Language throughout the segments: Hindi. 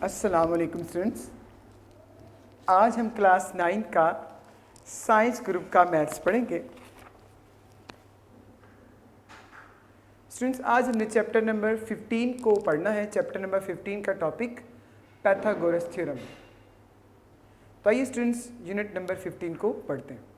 अस्सलाम वालेकुम स्टूडेंट्स। आज हम क्लास 9 का साइंस ग्रुप का मैथ्स पढ़ेंगे। स्टूडेंट्स आज हमने चैप्टर नंबर 15 को पढ़ना है। चैप्टर नंबर 15 का टॉपिक पैथागोरस थ्योरम। तो आइए स्टूडेंट्स यूनिट नंबर 15 को पढ़ते हैं।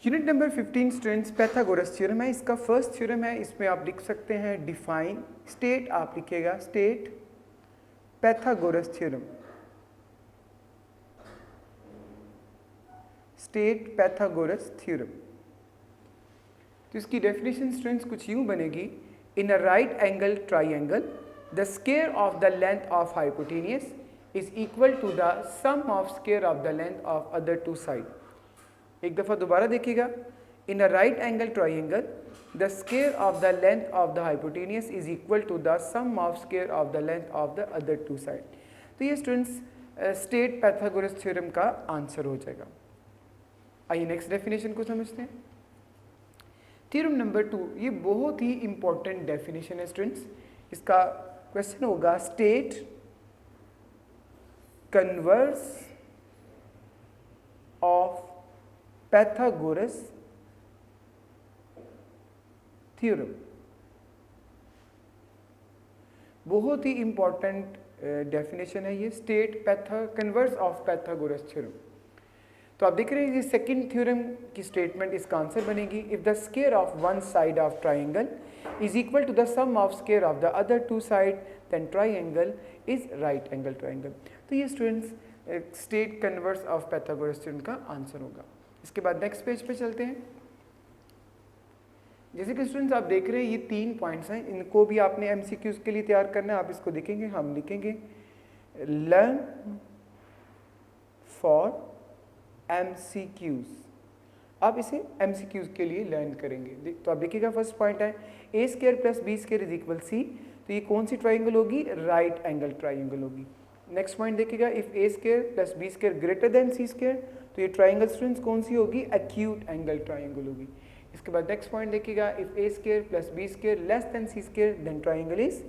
Unit number 15 students Pythagoras theorem है। इसका फर्स्ट थ्योरम है। इसमें आप लिख सकते हैं डिफाइन स्टेट, आप लिखिएगा state Pythagoras theorem. State Pythagoras theorem. तो इसकी डेफिनेशन स्टूडेंट्स कुछ यूं बनेगी। In a right angle triangle the square of the length of hypotenuse is equal to the sum of square of the length of other two side. एक दफ़ा दोबारा देखिएगा। In a right angle triangle the square of the length of the hypotenuse is equal to the sum of square of the length of the other two side. तो ये स्टूडेंट्स स्टेट पैथागोरस थ्योरम का आंसर हो जाएगा। आइए नेक्स्ट डेफिनेशन को समझते हैं। थ्योरम नंबर 2, ये बहुत ही इंपॉर्टेंट डेफिनेशन है स्टूडेंट्स। इसका क्वेश्चन होगा state converse of Pythagoras theorem. बहुत ही इंपॉर्टेंट डेफिनेशन है ये, state converse of Pythagoras theorem. तो आप देख रहे हैं ये सेकंड थ्योरम की स्टेटमेंट, इसका आंसर बनेगी if the square of one side of triangle is equal to the sum of square of the other two side then triangle is right angle triangle. तो ये students state converse of Pythagoras theorem का आंसर होगा। इसके बाद नेक्स्ट पेज पे चलते हैं। जैसे कि स्टूडेंट्स आप देख रहे हैं ये 3 पॉइंट्स हैं, इनको भी आपने एमसीक्यूज के लिए तैयार करना है। आप इसको देखेंगे, हम लिखेंगे लर्न फॉर एमसीक्यूज। आप इसे एमसीक्यूज के लिए लर्न करेंगे। तो आप देखिएगा फर्स्ट पॉइंट है a square plus B square is equal c. तो ये कौन सी ट्राइंगल होगी? राइट एंगल ट्राइंगल होगी। नेक्स्ट पॉइंट देखिएगा if A square plus B square greater than C square, तो ये ट्राइंगल स्टूडेंट्स कौन सी होगी? एक्यूट एंगल ट्राइंगल होगी। इसके बाद नेक्स्ट पॉइंट देखिएगा if A square plus B square less than C square then triangle is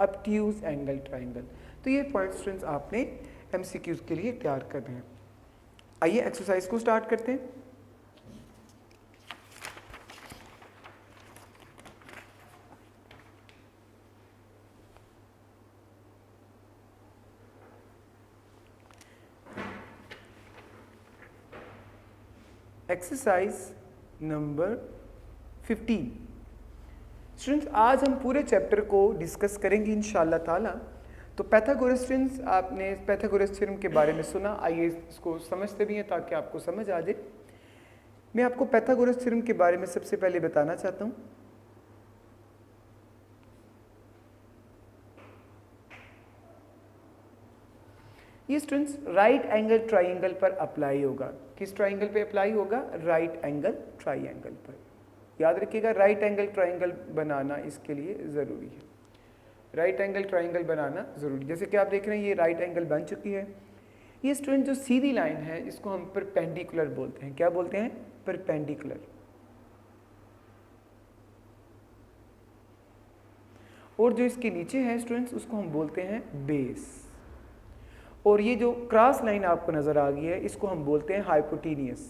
obtuse angle triangle. तो ये पॉइंट स्टूडेंट्स आपने एमसीक्यूज के लिए तैयार करने हैं। आइए एक्सरसाइज को स्टार्ट करते हैं। एक्सरसाइज नंबर 15 स्टूडेंट्स आज हम पूरे चैप्टर को डिस्कस करेंगे इंशाल्लाह ताला। तो पैथागोरस स्टूडेंट्स आपने पैथागोरस थ्योरम के बारे में सुना, आइए इसको समझते भी हैं ताकि आपको समझ आ जाए। मैं आपको पैथागोरस थ्योरम के बारे में सबसे पहले बताना चाहता हूँ। ये स्टूडेंट्स राइट एंगल ट्राइंगल पर अप्लाई होगा। किस ट्राइंगल पे अप्लाई होगा? राइट एंगल ट्राइंगल पर। याद रखिएगा राइट एंगल ट्राइंगल बनाना इसके लिए ज़रूरी है। राइट एंगल ट्राइंगल बनाना ज़रूरी। जैसे कि आप देख रहे हैं ये राइट एंगल बन चुकी है। ये स्टूडेंट जो सीधी लाइन है इसको हम परपेंडिकुलर बोलते हैं। क्या बोलते हैं? परपेंडिकुलर। और जो इसके नीचे है स्टूडेंट्स उसको हम बोलते हैं बेस। और ये जो क्रॉस लाइन आपको नजर आ गई है इसको हम बोलते हैं हाइपोटेनियस।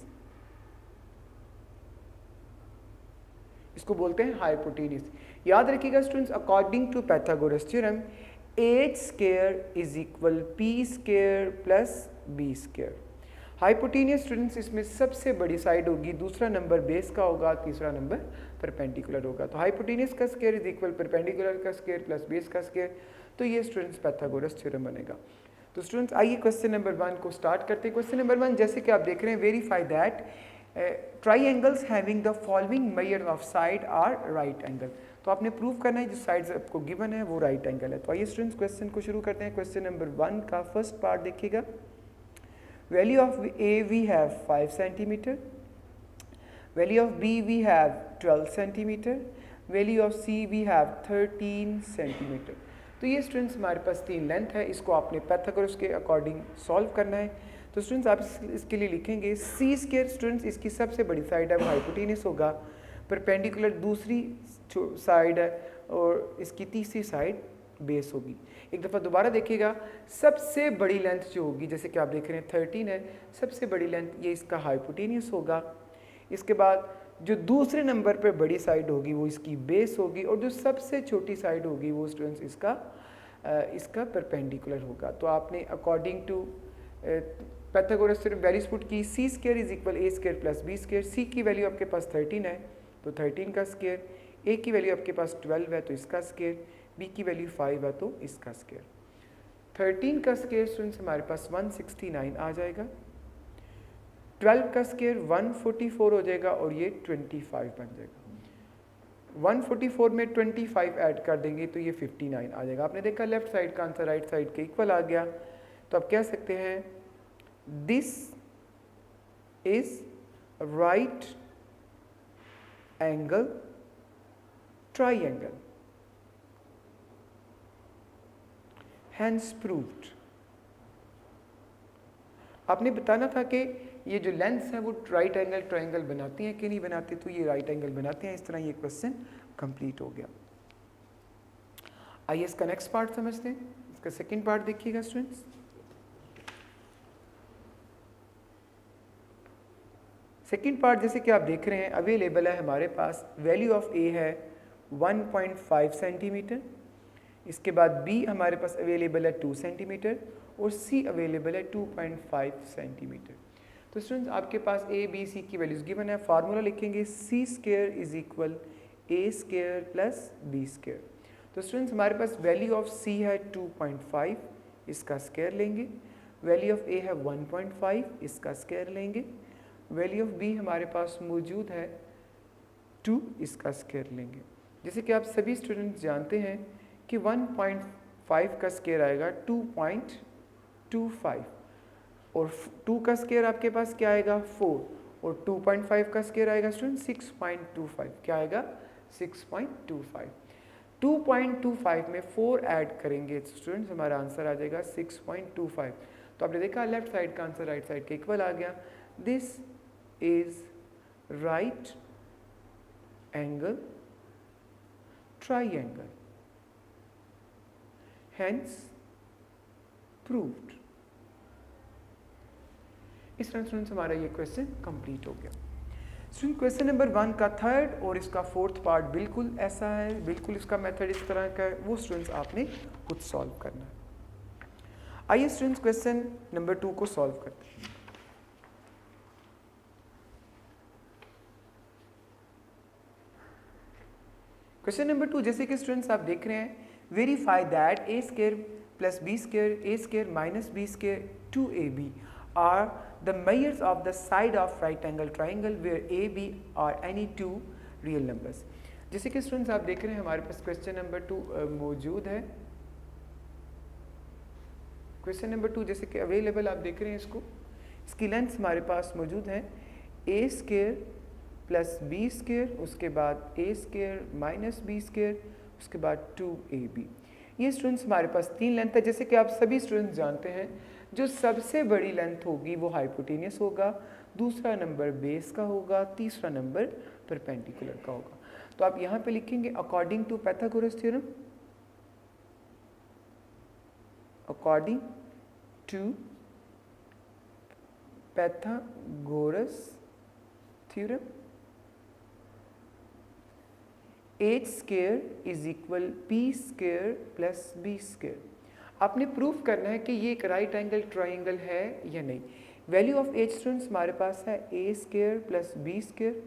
इसको बोलते हैं हाइपोटेनियस। याद रखिएगा students according to Pythagoras theorem H square is equal P square plus B square. Hypotenuse students इसमें सबसे बड़ी साइड होगी, दूसरा नंबर बेस का होगा, तीसरा नंबर परपेंडिकुलर होगा। तो हाइपोटेनियस का स्क्वायर इज इक्वल परपेंडिकुलर का स्क्वायर प्लस बेस का स्क्वायर। तो ये स्टूडेंट्स पैथागोरस थ्योरम बनेगा। तो स्टूडेंट्स आइए क्वेश्चन नंबर 1 को स्टार्ट करते हैं। क्वेश्चन नंबर 1 जैसे कि आप देख रहे हैं verify that triangles having the following measure of side are right angle. तो आपने प्रूव करना है जो साइड्स आपको गिवन है वो राइट एंगल है। तो आइए स्टूडेंट्स क्वेश्चन को शुरू करते हैं। क्वेश्चन नंबर 1 का फर्स्ट पार्ट देखिएगा। Value of A we have 5 centimetre, value of B we have 12 centimetre, value of C we have 13 centimetre. तो ये स्टूडेंट्स हमारे पास 3 लेंथ है, इसको आपने पैथागोरस के अकॉर्डिंग सॉल्व करना है। तो स्टूडेंट्स आप इसके लिए लिखेंगे सी स्क्वायर, स्टूडेंट्स इसकी सबसे बड़ी साइड है वो हाइपोटेनस होगा, परपेंडिकुलर दूसरी साइड है और इसकी तीसरी साइड बेस होगी। एक दफ़ा दोबारा देखिएगा, सबसे बड़ी लेंथ जो होगी, जैसे कि आप देख रहे हैं 13 है, सबसे बड़ी लेंथ ये इसका हाइपोटेनियस होगा। इसके बाद जो दूसरे नंबर पर बड़ी साइड होगी वो इसकी बेस होगी, और जो सबसे छोटी साइड होगी वो स्टूडेंट्स इसका परपेंडिकुलर होगा। तो आपने according to Pythagoras theorem values put की, C square is equal A square plus B square. C की वैल्यू आपके पास 13 है तो 13 का स्क्वायर, ए की वैल्यू आपके पास 12 है तो इसका स्क्वायर, बी की वैल्यू 5 है तो इसका स्क्वायर। 13 का स्क्वायर स्टूडेंट्स हमारे पास 169 आ जाएगा, 12 का स्क्वायर 144 हो जाएगा और ये 25 बन जाएगा। 144 में 25 ऐड कर देंगे तो ये 59 आ जाएगा। आपने देखा लेफ्ट साइड का आंसर राइट साइड के इक्वल आ गया। तो आप कह सकते हैं this is right angle triangle, hence proved. आपने बताना था कि ये जो लेंथ्स हैं वो राइट एंगल ट्राइंगल बनाती हैं कि नहीं बनाती, तो ये राइट एंगल बनाते हैं। इस तरह ये क्वेश्चन कंप्लीट हो गया। आइए इसका नेक्स्ट पार्ट समझते हैं। इसका सेकंड पार्ट देखिएगा स्टूडेंट्स। सेकंड पार्ट जैसे कि आप देख रहे हैं अवेलेबल है हमारे पास, वैल्यू ऑफ ए है 1.5 सेंटीमीटर, इसके बाद बी हमारे पास अवेलेबल है 2 सेंटीमीटर और सी अवेलेबल है 2.5 सेंटीमीटर। तो स्टूडेंट्स आपके पास ए बी सी की वैल्यूज गिवन है। फार्मूला लिखेंगे c square is equal A square plus B square. तो स्टूडेंट्स हमारे पास वैल्यू ऑफ सी है 2.5, इसका स्क्वायर लेंगे। वैल्यू ऑफ ए है 1.5, इसका स्क्वायर लेंगे। वैल्यू ऑफ बी हमारे पास मौजूद है 2, इसका स्क्वायर लेंगे। जैसे कि आप सभी स्टूडेंट्स जानते हैं कि 1.5 का स्क्वायर आएगा 2.25 और 2 का स्क्वायर आपके पास क्या आएगा 4 और 2.5 का स्क्वायर आएगा स्टूडेंट 6.25। क्या आएगा 6.25। 2.25 में 4 ऐड करेंगे स्टूडेंट्स हमारा आंसर आ जाएगा 6.25। तो आपने देखा लेफ्ट साइड का आंसर राइट साइड के इक्वल आ गया। This is right angle triangle, hence proved। इस तरह स्टूडेंट्स हमारा ये क्वेश्चन कंप्लीट हो गया। स्टूडेंट क्वेश्चन नंबर 1 का थर्ड और इसका फोर्थ पार्ट बिल्कुल ऐसा है, बिल्कुल इसका मेथड इस तरह का है, वो स्टूडेंट्स आपने खुद सॉल्व करना है। आइए स्टूडेंट्स क्वेश्चन नंबर 2 को सॉल्व करते हैं। क्वेश्चन नंबर 2 जैसे कि स्टूडेंट्स आप देख रहे हैं, verify that A square plus B square, A square minus B square 2ab are the measures of the side of right angle triangle where a b are any two real numbers। जैसे कि स्टूडेंट्स आप देख रहे हैं हमारे पास क्वेश्चन नंबर 2 मौजूद है। क्वेश्चन नंबर 2 जैसे कि अवेलेबल आप देख रहे हैं इसको, इसकी लेंथ हमारे पास मौजूद है a square plus B square, उसके बाद ए स्क्वायर माइनस बी स्क्वायर, उसके बाद 2ab। ये स्टूडेंट्स हमारे पास 3 लेंथ है। जैसे कि आप सभी स्टूडेंट्स जानते हैं जो सबसे बड़ी लेंथ होगी वो हाइपोटेनियस होगा, दूसरा नंबर बेस का होगा, तीसरा नंबर परपेंडिकुलर का होगा। तो आप यहाँ पे लिखेंगे according to Pythagoras theorem, according to Pythagoras theorem H square is equal P square plus B square. आपने प्रूफ करना है कि ये एक राइट एंगल ट्राइंगल है या नहीं। वैल्यू ऑफ एच स्टूडेंट्स हमारे पास है a square plus B square.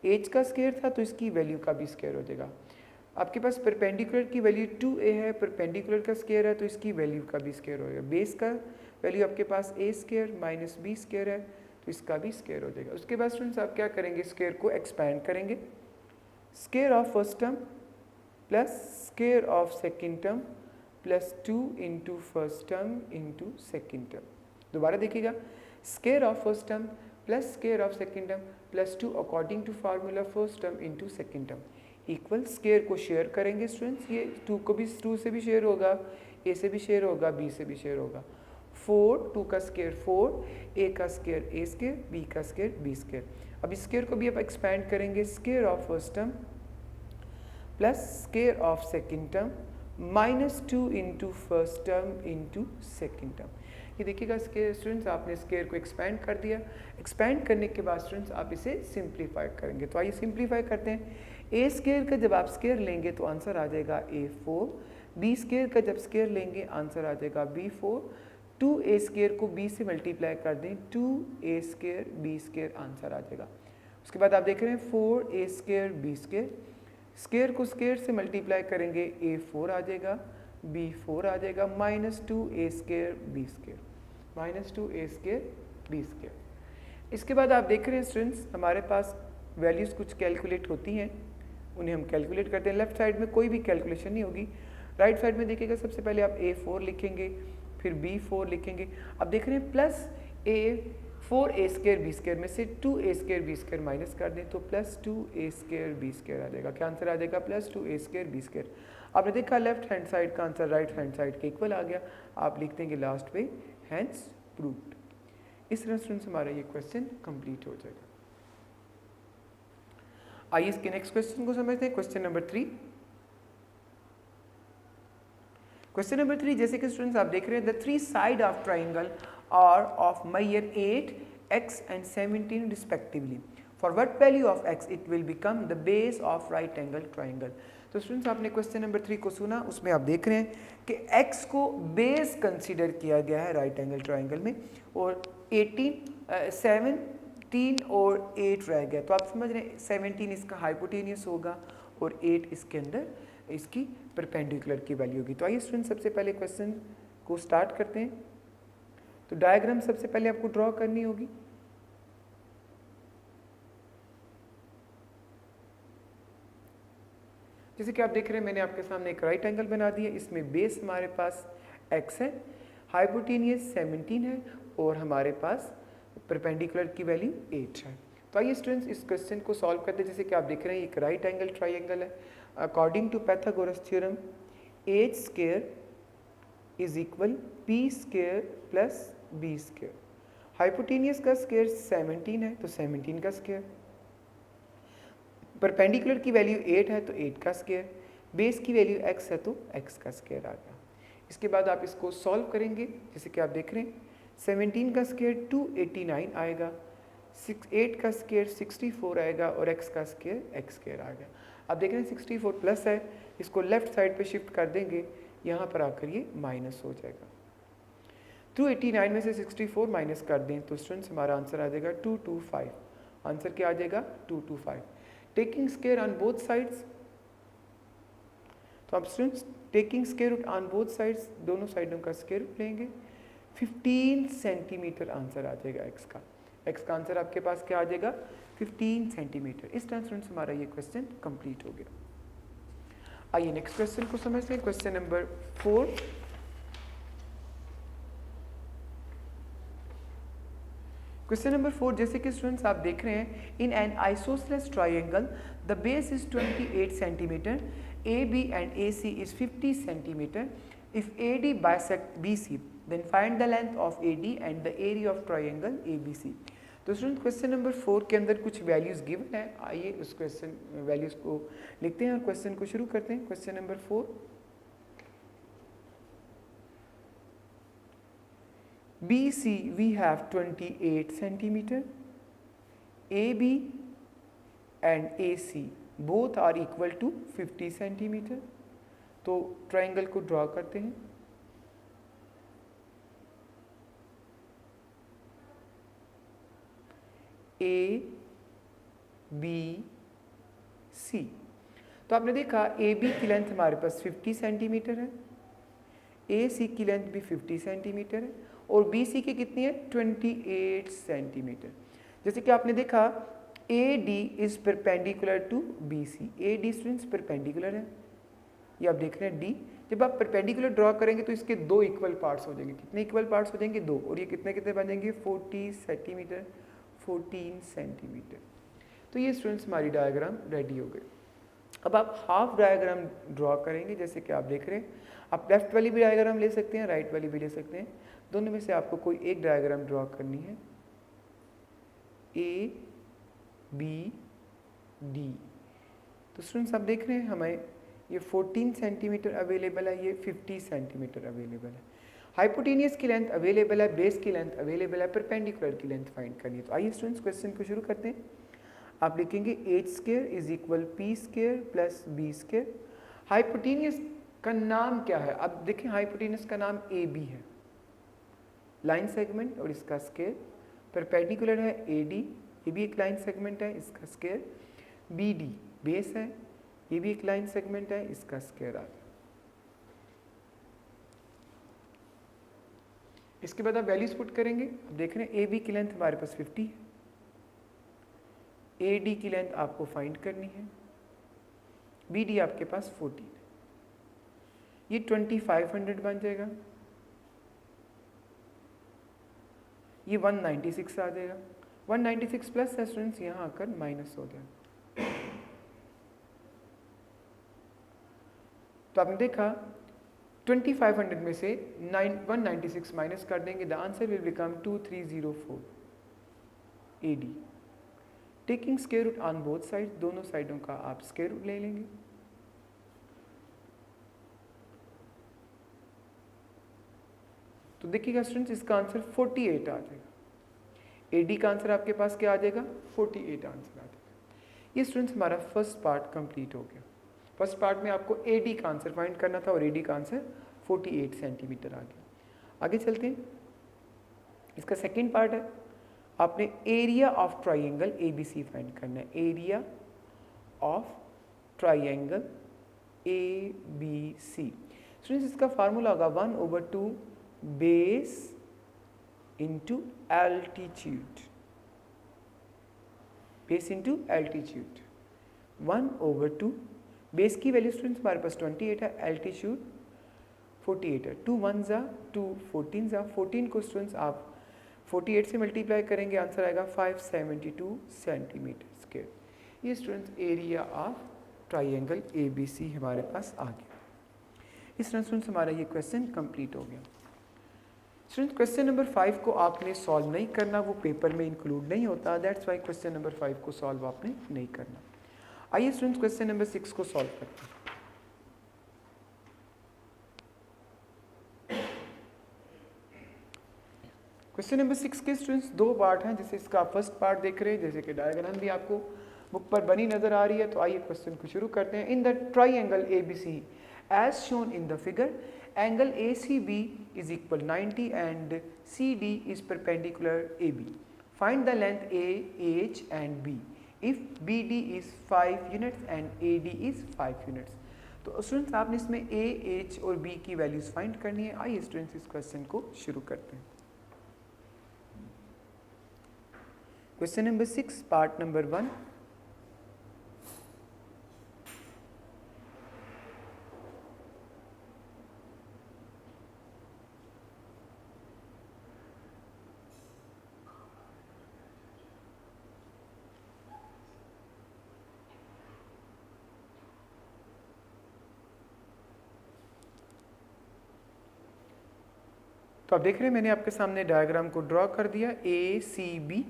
H का स्क्वायर था तो इसकी वैल्यू का भी स्क्वायर हो जाएगा। आपके पास परपेंडिकुलर की वैल्यू 2a है, परपेंडिकुलर का स्क्वायर है तो इसकी वैल्यू का भी स्क्वायर हो जाएगा। बेस का वैल्यू आपके पास ए स्क्वायर माइनस बी स्क्वायर है तो इसका भी स्क्वायर हो जाएगा। उसके बाद स्टूडेंट्स आप क्या करेंगे, स्क्वायर को एक्सपैंड करेंगे। Square of first term plus square of second term plus 2 into first term into second term. दोबारा देखिएगा, square of first term plus square of second term plus 2 according to formula first term into second term. Equal square को शेयर करेंगे स्टूडेंट्स, ये 2 को भी 2 से भी शेयर होगा, ए से भी शेयर होगा, बी से भी शेयर होगा। 4, 2 का स्क्वायर 4, ए का स्क्वायर ए स्क्वायर, बी का स्क्वायर बी स्क्वायर। अब इस स्क्वायर को भी आप एक्सपैंड करेंगे, square of first term plus square of second term minus 2 into first term into second term. ये देखिएगा स्टूडेंट्स, आपने स्क्वायर को एक्सपैंड कर दिया। एक्सपैंड करने के बाद स्टूडेंट्स आप इसे सिंप्लीफाई करेंगे। तो आइए सिंप्लीफाई करते हैं। ए स्क्वायर का जब आप स्क्वायर लेंगे तो आंसर आ जाएगा A4, बी स्क्वायर का जब स्क्वायर लेंगे आंसर आ जाएगा B4, 2a स्क्वायर को b से मल्टीप्लाई कर दें, 2a square b square answer आ जाएगा। उसके बाद आप देख रहे हैं 4a square b square, square को स्क्वायर से मल्टीप्लाई करेंगे A4 आ जाएगा, B4 आ जाएगा, minus 2a square b square, minus 2a square b square. इसके बाद आप देख रहे हैं स्टूडेंट्स, हमारे पास वैल्यूज़ कुछ कैलकुलेट होती हैं, उन्हें हम कैलकुलेट करते हैं। लेफ्ट साइड में कोई भी कैलकुलेशन नहीं होगी, राइट साइड में देखिएगा सबसे पहले आप A4 लिखेंगे, फिर B4 लिखेंगे। अब देख रहे हैं plus A4a square b square में से 2a square b square minus कर दें तो plus 2a square b square आ जाएगा। क्या आंसर आ जाएगा? Plus 2a square b square. आपने देखा लेफ्ट हैंड साइड का आंसर राइट हैंड साइड के इक्वल आ गया। आप लिख देंगे लास्ट पे हैंस प्रूव्ड। इस तरह स्टूडेंट्स हमारा ये क्वेश्चन कंप्लीट हो जाएगा। आइए इसके नेक्स्ट क्वेश्चन को समझते हैं। Question number 3। क्वेश्चन नंबर 3 जैसे कि स्टूडेंट्स आप देख रहे हैं, the three side of triangle are of measure 8, x and 17 respectively. For what value of x it will become the base of right angle triangle. तो स्टूडेंट्स आपने क्वेश्चन नंबर 3 को सुना, उसमें आप देख रहे हैं कि x को बेस कंसीडर किया गया है राइट एंगल ट्राइंगल में, और 17 और 8 रह गया। तो आप समझ रहे हैं 17 इसका हाइपोटेनियस होगा और 8 इसके अंदर इसकी परपेंडिकुलर की वैल्यू होगी। तो आइए स्टूडेंट सबसे पहले क्वेश्चन को स्टार्ट करते हैं। तो डायग्राम सबसे पहले आपको ड्रॉ करनी होगी। जैसे कि आप देख रहे हैं मैंने आपके सामने एक राइट एंगल बना दिया, इसमें बेस हमारे पास x है, हाइपोटेनियस 17 है और हमारे पास परपेंडिकुलर की वैल्यू 8 है। तो आइए स्टूडेंट्स इस क्वेश्चन को सॉल्व करते हैं। जैसे कि आप देख रहे हैं एक राइट एंगल ट्राइंगल है। According to Pythagoras theorem h square is equal p square plus b square. Hypotenuse का स्क्वायर 17 है तो 17 का स्क्वायर, परपेंडिकुलर की वैल्यू 8 है तो 8 का स्क्वायर, बेस की वैल्यू x है तो x का स्क्वायर आ गया। इसके बाद आप इसको सॉल्व करेंगे। जैसे कि आप देख रहे हैं 17 का स्क्वायर 289 आएगा, 8 का स्क्वायर 64 आएगा और x का स्क्वायर x स्क्वायर आ गया। आप देख रहे हैं 64 प्लस है, इसको लेफ्ट साइड पे शिफ्ट कर देंगे, यहाँ पर आकर ये माइनस हो जाएगा। 289 में से 64 माइनस कर दें तो स्टूडेंट्स हमारा आंसर आ जाएगा 225। आंसर क्या आ जाएगा? 225। Taking square on both sides, तो आप students taking square root on both sides, दोनों साइडों का स्क्वायर रूट लेंगे, 15 सेंटीमीटर आंसर आ जाएगा x का आंसर आपके पास क्या आ जाएगा? 15 सेंटीमीटर। इस तरह स्टूडेंट्स हमारा ये क्वेश्चन कंप्लीट हो गया। आइए नेक्स्ट क्वेश्चन को समझते हैं। Question number 4। क्वेश्चन नंबर 4 जैसे कि स्टूडेंट्स आप देख रहे हैं, in an isosceles triangle the base is 28 centimetre, AB and AC is 50 centimeter. If AD bisect BC, then find the length of AD and the area of triangle ABC. तो स्टूडेंट क्वेश्चन नंबर 4 के अंदर कुछ वैल्यूज गिवन है। आइए उस क्वेश्चन वैल्यूज को लिखते हैं और क्वेश्चन को शुरू करते हैं। Question number 4, BC we have 28 centimeter, AB and AC both are equal to 50 centimetre. तो ट्राइंगल को ड्रॉ करते हैं। A B C, तो आपने देखा AB की लेंथ हमारे पास 50 सेंटीमीटर है, AC की लेंथ भी 50 सेंटीमीटर है और BC की कितनी है? 28 सेंटीमीटर। जैसे कि आपने देखा AD is perpendicular to BC, AD students perpendicular है, ये आप देख रहे हैं D। जब आप परपेंडिकुलर ड्रॉ करेंगे तो इसके दो इक्वल पार्ट्स हो जाएंगे। कितने इक्वल पार्ट्स हो जाएंगे? 2। और ये कितने कितने बन जाएंगे? 40 सेंटीमीटर, 14 सेंटीमीटर। तो ये स्टूडेंट्स हमारी डायग्राम रेडी हो गई। अब आप हाफ डायग्राम ड्रॉ करेंगे, जैसे कि आप देख रहे हैं। आप लेफ्ट वाली भी डायग्राम ले सकते हैं, राइट वाली भी ले सकते हैं, दोनों में से आपको कोई एक डायग्राम ड्रॉ करनी है। A B D. तो स्टूडेंट्स आप देख रहे हैं हमें ये 14 सेंटीमीटर अवेलेबल है, ये 50 सेंटीमीटर अवेलेबल है। हाइपोटेनियस की लेंथ अवेलेबल है, बेस की लेंथ अवेलेबल है, परपेंडिकुलर की लेंथ फाइंड करनी है। तो आइए स्टूडेंट्स क्वेश्चन को शुरू करते हैं। आप लिखेंगे H square is equal P square plus B square. Hypotenuse का नाम क्या है? अब देखें हाइपोटेनियस का नाम ए बी है, लाइन सेगमेंट, और इसका स्क्वायर। परपेंडिकुलर है ए डी, ये भी एक लाइन सेगमेंट है, इसका स्क्वायर। बी डी बेस है, ये भी एक लाइन सेगमेंट है, इसका स्क्वायर आ गया। इसके बाद आप वैल्यूज पुट करेंगे। अब देख रहे हैं ए बी की लेंथ हमारे पास 50 है, ए डी की लेंथ आपको फाइंड करनी है, बी डी आपके पास 14 है, ये 2500 बन जाएगा, ये 196 आ जाएगा। 196 प्लस है स्टूडेंट्स, यहाँ आकर माइनस हो जाएगा। तो आपने देखा 2500 में से 196 माइनस कर देंगे, the answer will become 2304 AD। Taking square root on both side, दोनों साइडों का आप स्क्वायर रूट ले लेंगे। तो देखिएगा स्टूडेंट्स, इसका आंसर 48 आ जाएगा। AD का आंसर आपके पास क्या आ जाएगा? 48 आंसर आ जाएगा। ये स्टूडेंट्स हमारा फर्स्ट पार्ट कंप्लीट हो गया। फर्स्ट पार्ट में आपको AD का आंसर फाइंड करना था और AD का आंसर 48 सेंटीमीटर आ गया। आगे चलते हैं, इसका सेकेंड पार्ट है, आपने area of triangle ABC find करना है। Area of triangle ABC students, इसका फार्मूला होगा 1/2 base into altitude, base into altitude. 1/2 base की वैल्यू स्टूडेंट्स हमारे पास 28 है, एल्टीट्यूड 48 है। 2 1 जा 2 14 जा 14 को स्टूडेंट्स आप 48 से मल्टीप्लाई करेंगे, आंसर आएगा 572 सेंटीमीटर स्क्वायर। ये students area of triangle ABC हमारे पास आ गया। इस तरह स्टूडेंट्स हमारा ये क्वेश्चन कंप्लीट हो गया। स्टूडेंट्स क्वेश्चन नंबर 5 को आपने सॉल्व नहीं करना, वो पेपर में इंक्लूड नहीं होता, दैट्स वाई क्वेश्चन नंबर 5 को सॉल्व आपने नहीं करना। आइए स्टूडेंट्स क्वेश्चन नंबर 6 को सॉल्व करते हैं। क्वेश्चन नंबर 6 के स्टूडेंट्स दो पार्ट हैं, जैसे इसका फर्स्ट पार्ट देख रहे हैं, जैसे कि डायग्राम भी आपको बुक पर बनी नजर आ रही है। तो आइए क्वेश्चन को शुरू करते हैं। In the triangle ABC as shown in the figure, angle ACB is equal 90 and CD is perpendicular AB. Find the length AH and B if BD is 5 units and AD is 5 units. तो स्टूडेंट्स आपने इसमें AH और B की वैल्यूज फाइंड करनी है। आइए स्टूडेंट्स इस क्वेश्चन को शुरू करते हैं। Question number 6 part number 1। तो आप देख रहे हैं मैंने आपके सामने डायग्राम को ड्रॉ कर दिया ACB।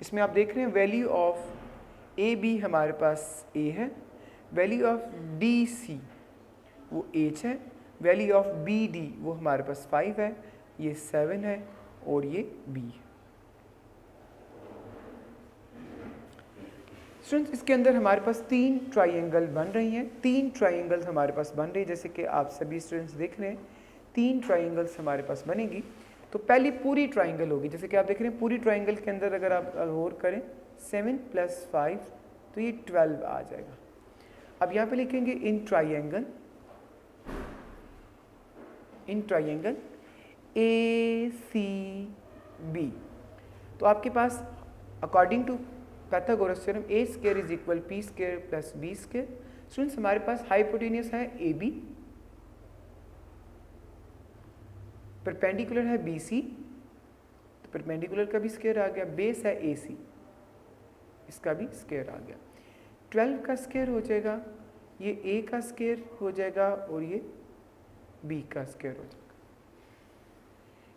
इसमें आप देख रहे हैं वैल्यू ऑफ AB हमारे पास A है, वैल्यू ऑफ DC वो H है, वैल्यू ऑफ BD वो हमारे पास 5 है, ये 7 है और ये B है। स्टूडेंट्स इसके अंदर हमारे पास 3 ट्राइंगल बन रही हैं, 3 ट्राइंगल्स हमारे पास बन रही है, जैसे कि आप सभी स्टूडेंट्स देख रहे हैं 3 ट्राइंगल्स हमारे पास बनेगी। तो पहली पूरी ट्राइंगल होगी, जैसे कि आप देख रहे हैं पूरी ट्राइंगल के अंदर अगर आप और करें 7 + 5 तो ये 12 आ जाएगा। अब यहाँ पे लिखेंगे इन ट्राइंगल ACB। तो आपके पास according to Pythagoras theorem A² is equal P² plus B²। Students हमारे पास हाइपोटेनियस है AB, परपेंडिकुलर है BC, तो परपेंडिकुलर का भी स्क्वायर आ गया, बेस है AC, इसका भी स्क्वायर आ गया। 12 का स्क्वायर हो जाएगा, ये a का स्क्वायर हो जाएगा और ये b का स्क्वायर हो जाएगा।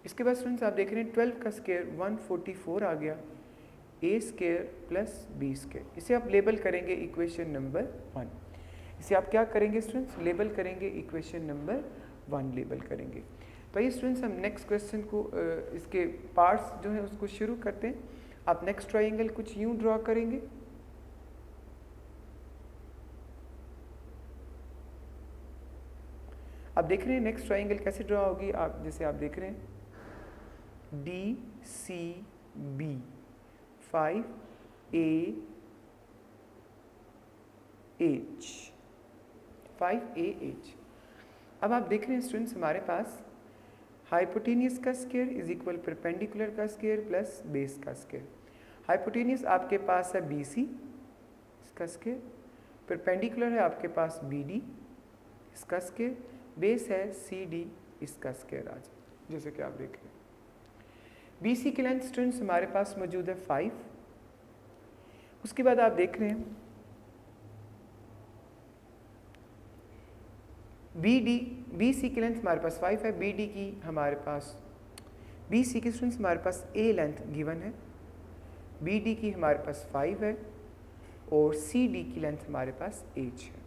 इसके बाद स्टूडेंट्स आप देख रहे हैं 12 का स्क्वायर 144 आ गया, a square plus b square. इसे आप लेबल करेंगे इक्वेशन नंबर 1। इसे आप क्या करेंगे स्टूडेंट्स, लेबल करेंगे इक्वेशन नंबर 1 लेबल करेंगे। तो ये स्टूडेंट्स हम नेक्स्ट क्वेश्चन को इसके पार्ट्स जो है उसको शुरू करते हैं। आप नेक्स्ट ट्रायंगल कुछ यूं ड्रॉ करेंगे, आप देख रहे हैं नेक्स्ट ट्रायंगल कैसे ड्रॉ होगी। आप जैसे आप देख रहे हैं DCB 5AH 5AH। अब आप देख रहे हैं स्टूडेंट्स हमारे पास हाइपोटेनियस का स्क्वायर इज इक्वल परपेंडिकुलर का स्क्वायर प्लस बेस का स्क्वायर। हाइपोटेनियस आपके पास है BC इसका स्क्वायर, परपेंडिकुलर है आपके पास BD इसका स्क्वायर, बेस है CD इसका स्क्वायर आज जैसे कि आप देख रहे हैं। BC की लेंथ स्टूडेंट्स हमारे पास मौजूद है 5। उसके बाद आप देख रहे हैं BC की लेंथ हमारे पास 5 है, BD की हमारे पास BC की स्टूडेंट्स हमारे पास A लेंथ गिवन है, BD की हमारे पास 5 है और CD की लेंथ हमारे पास H है।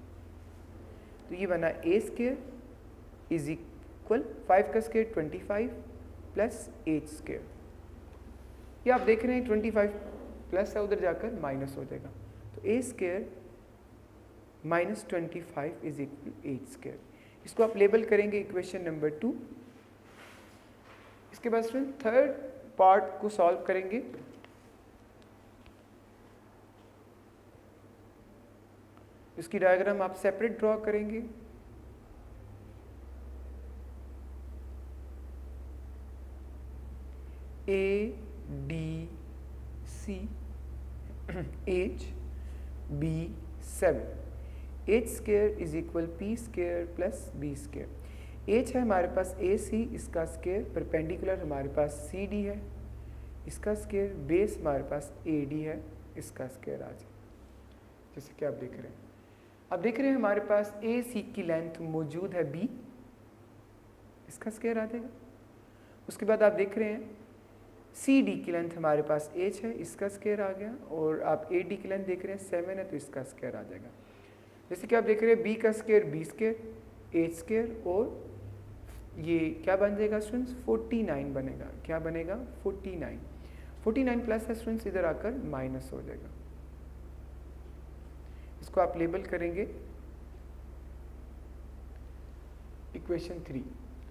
तो ये बना A स्क्वायर इज इक्वल 5 का स्क्वायर 25 प्लस H स्क्वायर। ये आप देख रहे हैं 25 प्लस है उधर जाकर माइनस हो जाएगा, तो A square minus 25 is equal H square. इसको आप लेबल करेंगे इक्वेशन नंबर 2। इसके बाद स्टूडेंट थर्ड पार्ट को सॉल्व करेंगे। इसकी डायग्राम आप सेपरेट ड्रॉ करेंगे। ADC HB7 H square is equal P square plus B square. H है हमारे पास AC इसका स्क्वायर, परपेंडिकुलर हमारे पास CD है इसका स्क्वायर, बेस हमारे पास AD है इसका स्क्वायर आ जाए जैसे कि आप देख रहे हैं। अब देख रहे हैं हमारे पास AC की लेंथ मौजूद है B इसका स्क्वायर आ जाएगा। उसके बाद आप देख रहे हैं CD की लेंथ हमारे पास H है इसका स्क्वायर आ गया, और आप AD की लेंथ देख रहे हैं 7 है तो इसका स्क्वायर आ जाएगा। जैसे कि आप देख रहे हैं B का square B square H square, और ये क्या बन जाएगा स्टूडेंट्स 49 बनेगा। क्या बनेगा 49 प्लस है स्टूडेंट्स इधर आकर माइनस हो जाएगा। इसको आप लेबल करेंगे इक्वेशन 3।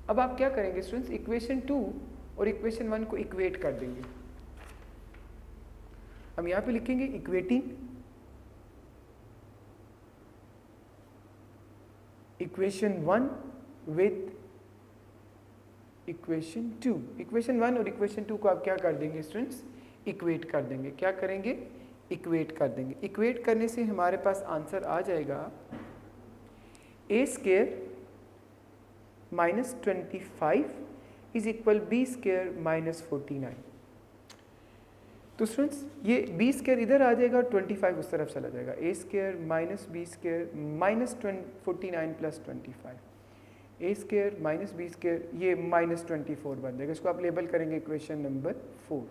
अब आप क्या करेंगे स्टूडेंट्स, इक्वेशन 2 और इक्वेशन 1 को इक्वेट कर देंगे। हम यहाँ पे लिखेंगे equating equation 1 with equation 2। Equation 1 और इक्वेशन 2 को आप क्या कर देंगे स्टूडेंट्स, इक्वेट कर देंगे। क्या करेंगे, इक्वेट कर देंगे। इक्वेट करने से हमारे पास आंसर आ जाएगा A square minus 25 is equal B square minus 49। तो स्टूडेंट्स ये B स्क्वायर इधर आ जाएगा और 25 उस तरफ चला जाएगा। A square minus B square minus 49 plus 25, A square minus B square ये माइनस 24 बन जाएगा। इसको आप लेबल करेंगे इक्वेशन नंबर 4।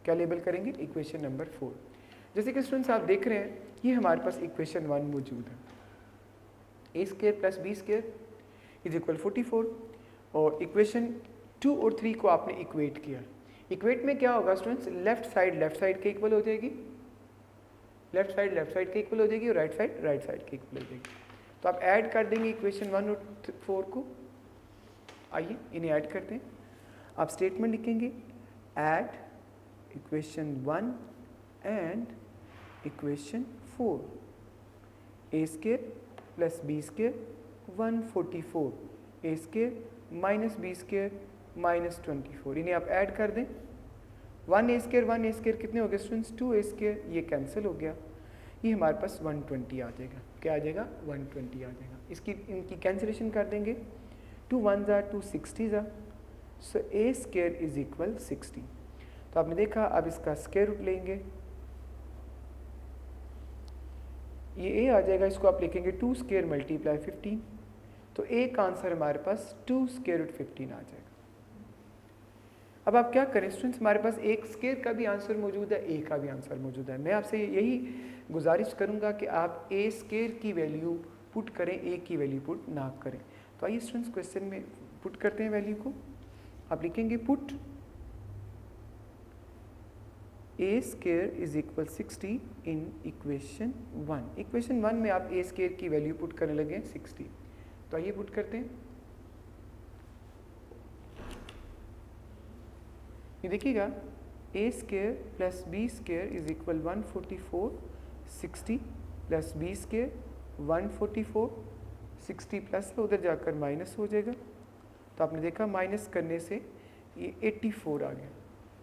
क्या लेबल करेंगे, इक्वेशन नंबर 4। जैसे कि स्टूडेंट्स आप देख रहे हैं ये हमारे पास इक्वेशन 1 मौजूद है, A square plus B square is equal 44, और इक्वेशन 2 और 3 को आपने इक्वेट किया। इक्वेट में क्या होगा स्टूडेंट्स, लेफ्ट साइड के इक्वल हो जाएगी, लेफ्ट साइड के इक्वल हो जाएगी, और राइट साइड के इक्वल हो जाएगी। तो आप ऐड कर देंगे इक्वेशन 1 और 4 को। आइए इन्हें ऐड करते हैं। आप स्टेटमेंट लिखेंगे add equation 1 and equation 4, A square plus B square 144, A square minus B square minus 24, इन्हें आप ऐड कर दें। 1A स्क्वायर कितने हो गए स्टूडेंट्स, 2A स्क्वायर, ये कैंसिल हो गया, ये हमारे पास 120 आ जाएगा। क्या आ जाएगा, 120 आ जाएगा। इसकी इनकी कैंसिलेशन कर देंगे, 2 1s are 2 60s are, so A square is equal 60। तो आपने देखा, अब इसका स्क्वायर रूट लेंगे, ये ए आ जाएगा, इसको आप लिखेंगे 2 स्क्वायर मल्टीप्लाई 15, तो ए का आंसर हमारे पास 2 स्क्वायर रूट 15 आ जाएगा। अब आप क्या करें स्टूडेंट्स, हमारे पास एक स्क्वायर का भी आंसर मौजूद है, ए का भी आंसर मौजूद है। मैं आपसे यही गुजारिश करूंगा कि आप ए स्क्वायर की वैल्यू पुट करें, ए की वैल्यू पुट ना करें। तो आइए स्टूडेंट्स क्वेश्चन में पुट करते हैं वैल्यू को। आप लिखेंगे put A square is equal 60 in equation 1। Equation 1 में आप ए स्क्वायर की वैल्यू पुट करने लगे 60। तो आइए पुट करते हैं। ये देखिएगा a square plus B square is equal 144, 60 plus B square 144, 60 plus है, उधर जाकर माइनस हो जाएगा। तो आपने देखा माइनस करने से ये 84 आ गया,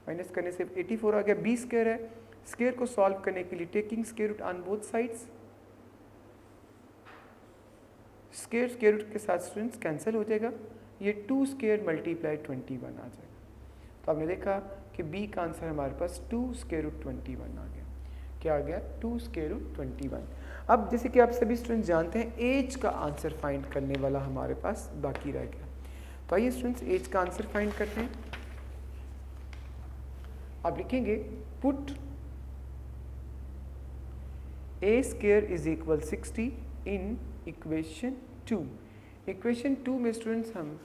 माइनस करने से 84 आ गया। बी स्क्वायर है, स्क्वायर को सॉल्व करने के लिए taking square root on both sides, square root के साथ स्टूडेंट्स कैंसिल हो जाएगा, ये 2 स्क्वायर मल्टीप्लाई 21 आ जाएगा। तो आपने देखा कि बी का आंसर हमारे पास 2 स्क्वायर रूट 21 आ गया। क्या आ गया? 2 स्क्वायर रूट 21। अब जैसे कि आप सभी स्टूडेंट्स जानते हैं एज का आंसर फाइंड करने वाला हमारे पास बाकी रह गया। तो आइए स्टूडेंट्स एज का आंसर फाइंड करते हैं। आप लिखेंगे put A square is equal 60 in equation 2। Equation 2 में स्टूडेंट्स हम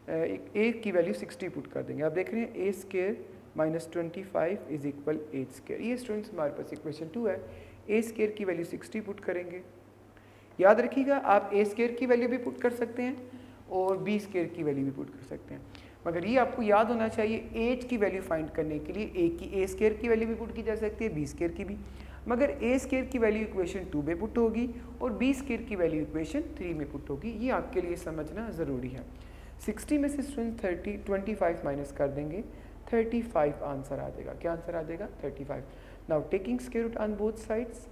ए की वैल्यू 60 पुट कर देंगे। आप देख रहे हैं a square minus 25 is equal 8 square. ये स्टूडेंट्स हमारे पास इक्वेशन 2 है। ए स्क्वायर की वैल्यू 60 पुट करेंगे। याद रखिएगा आप ए स्क्वायर की वैल्यू भी पुट कर सकते हैं और बी स्क्वायर की वैल्यू भी पुट कर सकते हैं, मगर ये आपको याद होना चाहिए एज की वैल्यू फाइंड करने के लिए ए स्क्वायर की वैल्यू भी पुट की जा सकती है, बी स्क्वायर की भी, मगर ए स्क्वायर की वैल्यू इक्वेशन 2 में पुट होगी और बी स्क्वायर की वैल्यू इक्वेशन 3 में पुट होगी। ये आपके लिए समझना ज़रूरी है। 60 में से स्टूडेंट 25 माइनस कर देंगे, 35 आंसर आ जाएगा। क्या आंसर आ जाएगा? 35। Now taking square root on both sides,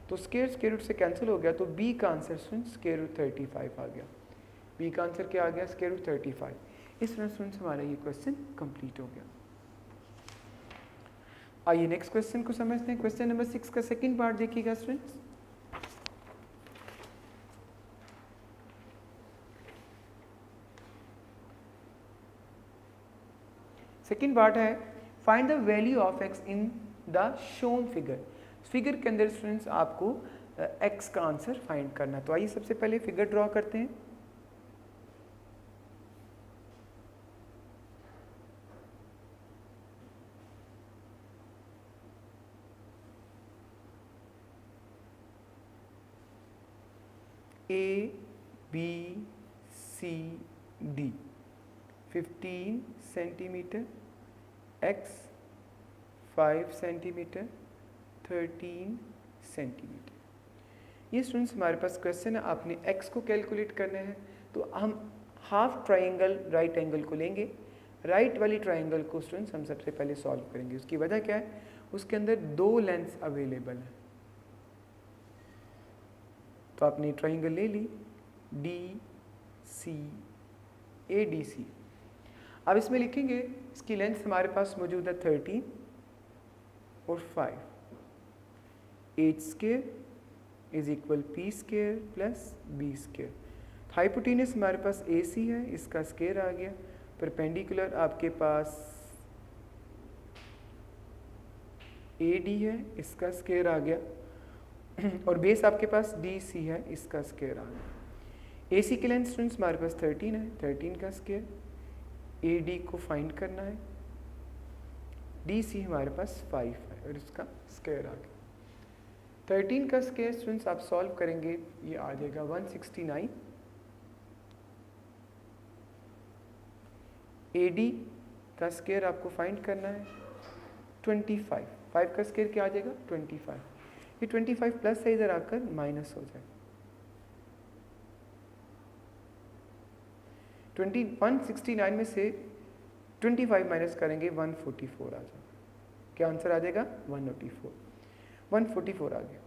तो स्क्वायर रूट से कैंसिल हो गया, तो बी का आंसर स्टूडेंट स्क्वायर रूट 35 आ गया। बी का आंसर क्या आ गया? Square root 35। इस तरह स्टूडेंट्स हमारा ये क्वेश्चन कंप्लीट हो गया। आइए नेक्स्ट क्वेश्चन को समझते हैं। क्वेश्चन नंबर 6 का सेकंड पार्ट देखिएगा स्टूडेंट्स। सेकंड पार्ट है find the value of x in the shown figure. Figure के अंदर स्टूडेंट्स आपको एक्स का आंसर फाइंड करना है। तो आइए सबसे पहले फिगर ड्रॉ करते हैं। A B C D 15 centimetre, x 5 centimetre, 13 centimetre. ये स्टूडेंट्स हमारे पास क्वेश्चन है, आपने एक्स को कैलकुलेट करना है। तो हम हाफ ट्राइंगल राइट एंगल को लेंगे। राइट वाली ट्राइंगल को स्टूडेंट्स हम सबसे पहले सॉल्व करेंगे। उसकी वजह क्या है? उसके अंदर 2 लेंथ्स अवेलेबल हैं। तो आपने ट्राइंगल ले ली D C A D C. अब इसमें लिखेंगे इसकी लेंथ हमारे पास मौजूद है 13 और 5। 8 square is equal P square plus B square. Hypotenuse हमारे पास ए सी है, इसका स्क्वायर आ गया। परपेंडिकुलर आपके पास ए डी है, इसका स्क्वायर आ गया। और बेस आपके पास डी सी है, इसका स्क्वायर आ गया। ए सी की लेंथ स्टूडेंट्स हमारे पास 13 है, 13 का स्क्वायर। ए डी को फाइंड करना है, डी सी हमारे पास 5 है और इसका स्क्वायर आ गया। 13 का स्क्वायर स्टूडेंट्स आप सॉल्व करेंगे, ये आ जाएगा 169। ए डी का स्क्वायर आपको फाइंड करना है 25। 5 का स्क्वायर क्या आ जाएगा? 25। ये 25 प्लस से इधर आकर माइनस हो जाएगा। 169 में से 25 माइनस करेंगे 144 आ जाएगा। क्या आंसर आ जाएगा? 144 आ गया।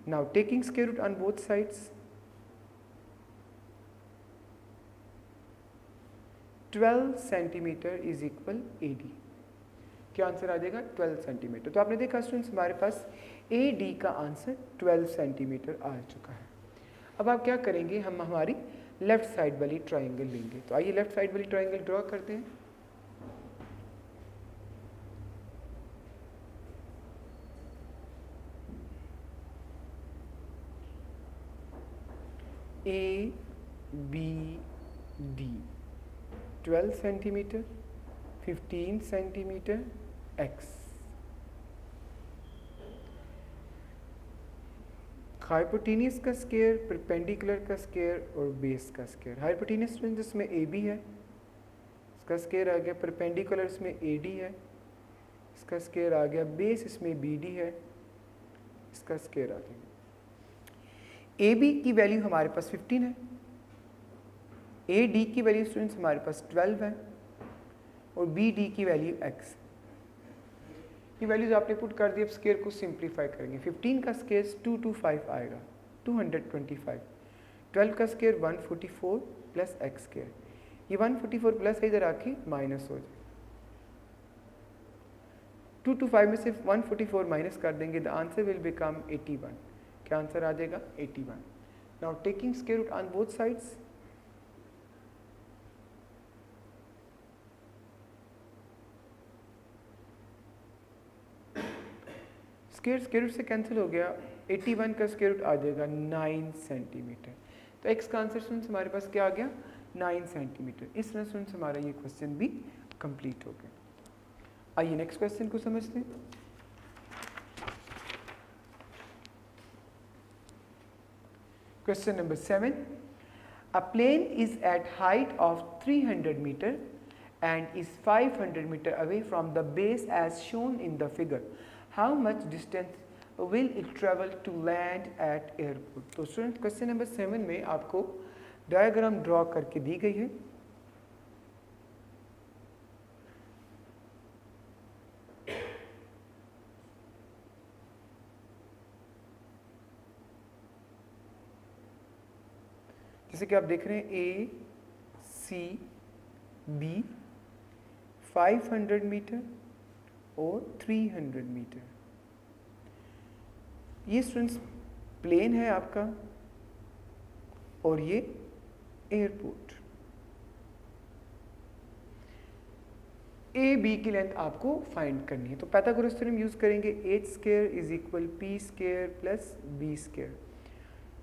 Now taking square root on both sides, 12 centimetre is equal A D. क्या आंसर आ जाएगा 12 सेंटीमीटर। तो आपने देखा स्टूडेंट्स हमारे पास ए डी का आंसर 12 सेंटीमीटर आ चुका है। अब आप क्या करेंगे, हम हमारी लेफ्ट साइड वाली ट्राइंगल लेंगे। तो आइए लेफ्ट साइड वाली ट्राइंगल ड्रॉ करते हैं। A B D 12 centimetre, 15 centimetre x. Hypotenuse का स्क्वायर, परपेंडिकुलर का स्क्वायर और बेस का स्क्वायर। हाइपोटेनियस जिसमें ए बी है, इसका स्क्वायर आ गया। परपेंडिकुलर इसमें ए डी है, इसका स्क्वायर आ गया। बेस इसमें बी डी है, इसका स्क्वायर आ गया। ए बी की वैल्यू हमारे पास 15 है, ए डी की वैल्यू स्टूडेंट्स हमारे पास 12 है और बी डी की वैल्यू x। ये वैल्यूज आपने पुट कर दी। अब स्क्वायर को सिंप्लीफाई करेंगे। 15 का स्क्वायर 225 आएगा, 225। 12 का स्क्वायर 144 प्लस एक्स स्क्वायर। ये 144 प्लस इधर आके माइनस हो जाए। 225 में से 144 माइनस कर देंगे, द आंसर विल बिकम 81। क्या आंसर आ जाएगा 81। Now taking square root on both sides, square root से कैंसिल हो गया। 81 का स्क्वायर रूट आ जाएगा 9 सेंटीमीटर। तो एक्स का आंसर स्टूडेंट्स हमारे पास क्या आ गया 9 सेंटीमीटर। इस तरह स्टूडेंट्स हमारा ये क्वेश्चन भी कंप्लीट हो गया। आइए नेक्स्ट क्वेश्चन को समझते हैं। Question number 7, a plane is at height of 300 metre and is 500 meter away from the base as shown in the figure. How much distance will it travel to land at airport? तो स्टूडेंट क्वेश्चन नंबर 7 में आपको डायग्राम ड्रॉ करके दी गई है। जैसे कि आप देख रहे हैं ए सी बी 500 मीटर और 300 मीटर। ये स्टूडेंट्स प्लेन है आपका और ये एयरपोर्ट। ए बी की लेंथ आपको फाइंड करनी है। तो पाइथागोरस थ्योरम यूज करेंगे। H square is equal P square plus B square.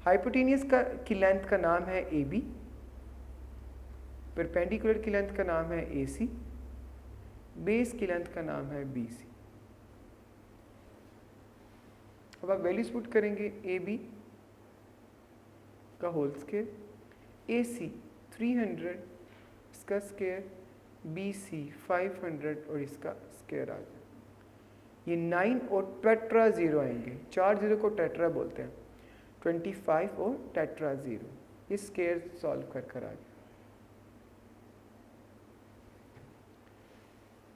Hypotenuse का की लेंथ का नाम है ए बी, परपेंडिकुलर की लेंथ का नाम है ए सी, बेस की लेंथ का नाम है बी सी। अब आप वैल्यूज पुट करेंगे। ए बी का होल स्क्वायर, ए सी 300, इसका स्क्वायर, बी सी 500 और इसका स्क्वायर आ जाए। ये 9 और टेट्रा 0 आएंगे। 4 0 को टेट्रा बोलते हैं। 25 और टेट्रा 0, ये स्क्वायर सॉल्व कर कर आ गया।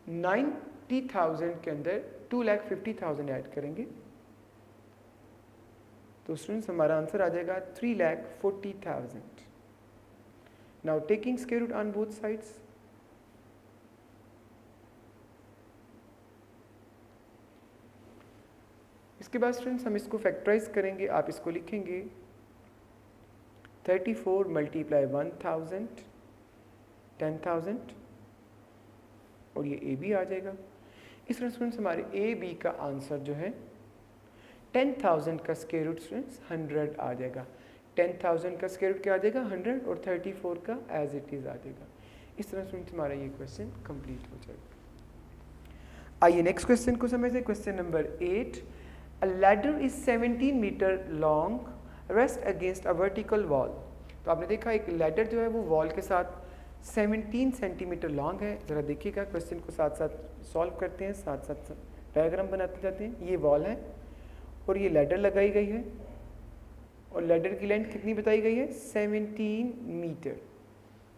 90,000 के अंदर 2,50,000 ऐड करेंगे तो स्टूडेंट्स हमारा आंसर आ जाएगा 3,40,000। Now taking square root on both sides, इसके बाद स्टूडेंट्स हम इसको फैक्टराइज करेंगे। आप इसको लिखेंगे 34 मल्टीप्लाई 1000 10,000 और ये ए बी आ जाएगा। इस तरह स्टूडेंट्स हमारे ए बी का आंसर जो है 10,000 का स्क्वायर रूट स्टूडेंट्स 100 आ जाएगा। 10,000 का स्क्वायर रूट क्या आ जाएगा 100 और 34 का एज इट इज आ जाएगा। इस तरह स्टूडेंट्स हमारा ये क्वेश्चन कंप्लीट हो जाएगा। आइए नेक्स्ट क्वेश्चन को समझते हैं। Question number 8, a ladder is 17 metre long rest against a vertical wall. तो आपने देखा एक लैडर जो है वो वॉल के साथ 17 सेंटीमीटर लॉन्ग है। ज़रा देखिएगा, क्वेश्चन को साथ साथ सॉल्व करते हैं, साथ साथ डायग्राम बनाते जाते हैं। ये वॉल है और ये लैडर लगाई गई है और लैडर की लेंथ कितनी बताई गई है 17 मीटर।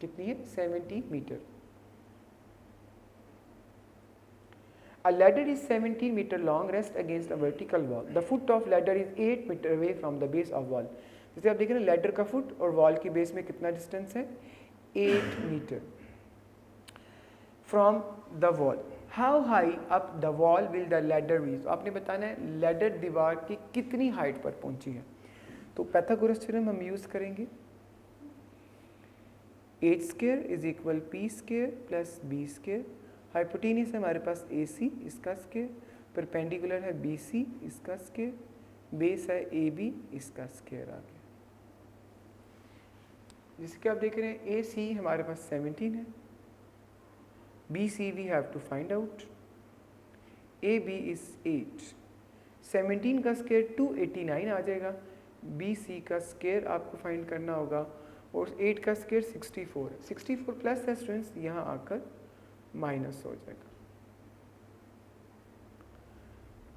कितनी है 17 metre. A ladder is 17 meter long, rest against a vertical wall. The foot of ladder is 8 meter away from the base of wall. जैसे आप देखें ना लैडर का फुट और वॉल की बेस में कितना डिस्टेंस है 8 metre from the wall. How high up the wall will the ladder reach, तो आपने बताना है लैडर दीवार की कितनी हाइट पर पहुंची है। तो पाइथागोरस थ्योरम हम यूज़ करेंगे, H square is equal P square plus B square, hypotenuse है हमारे पास ए सी, इसका स्क्वायर, परपेंडिकुलर है बी सी, इसका स्क्वायर, बेस है ए बी, इसका स्क्वायर आ गया। जैसे कि आप देख रहे हैं ए सी हमारे पास 17 है, B C we have to find out, A B is 8, 17 का स्क्वायर 289 आ जाएगा, बी सी का स्क्वायर आपको फाइंड करना होगा, और 8 का स्क्वायर 64 है, 64 प्लस है स्टूडेंट्स यहाँ आकर माइनस हो जाएगा।